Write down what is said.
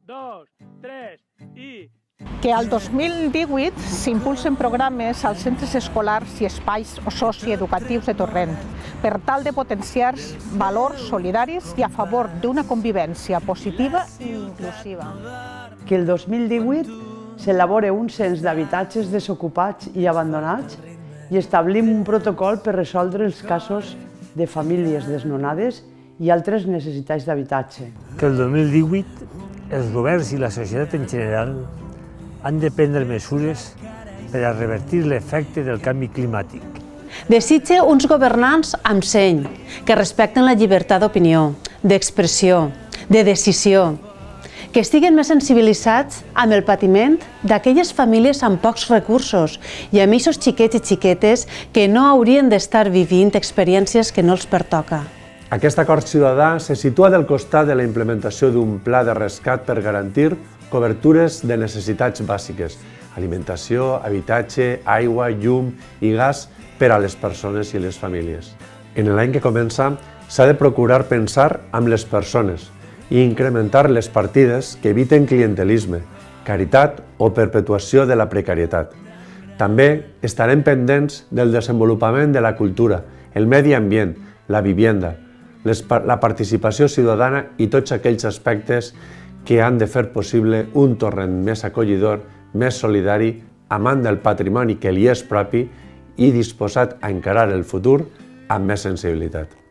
2, 3 i... Que al 2018 s'impulsen programes als centres escolars i espais socioeducatius de Torrent per tal de potenciar valors solidaris i a favor d'una convivència positiva i inclusiva. Que el 2018 s'elabora un cens d'habitatges desocupats i abandonats i establim un protocol per resoldre els casos de famílies desnonades i altres necessitats d'habitatge. Que el 2018 els governs i la societat en general han de prendre mesures per a revertir l'efecte del canvi climàtic. Desitge uns governants amb seny, que respecten la llibertat d'opinió, d'expressió, de decisió, que estiguen més sensibilitzats amb el patiment d'aquelles famílies amb pocs recursos i amb aquests xiquets i xiquetes que no haurien d'estar vivint experiències que no els pertoca. Aquest acord ciutadà se situa del costat de la implementació d'un pla de rescat per garantir cobertures de necessitats bàsiques, alimentació, habitatge, aigua, llum i gas per a les persones i les famílies. En l'any que comença s'ha de procurar pensar amb les persones i incrementar les partides que eviten clientelisme, caritat o perpetuació de la precarietat. També estarem pendents del desenvolupament de la cultura, el medi ambient, la vivienda, la participació ciutadana i tots aquells aspectes que han de fer possible un Torrent més acollidor, més solidari, amant del patrimoni que li és propi i disposat a encarar el futur amb més sensibilitat.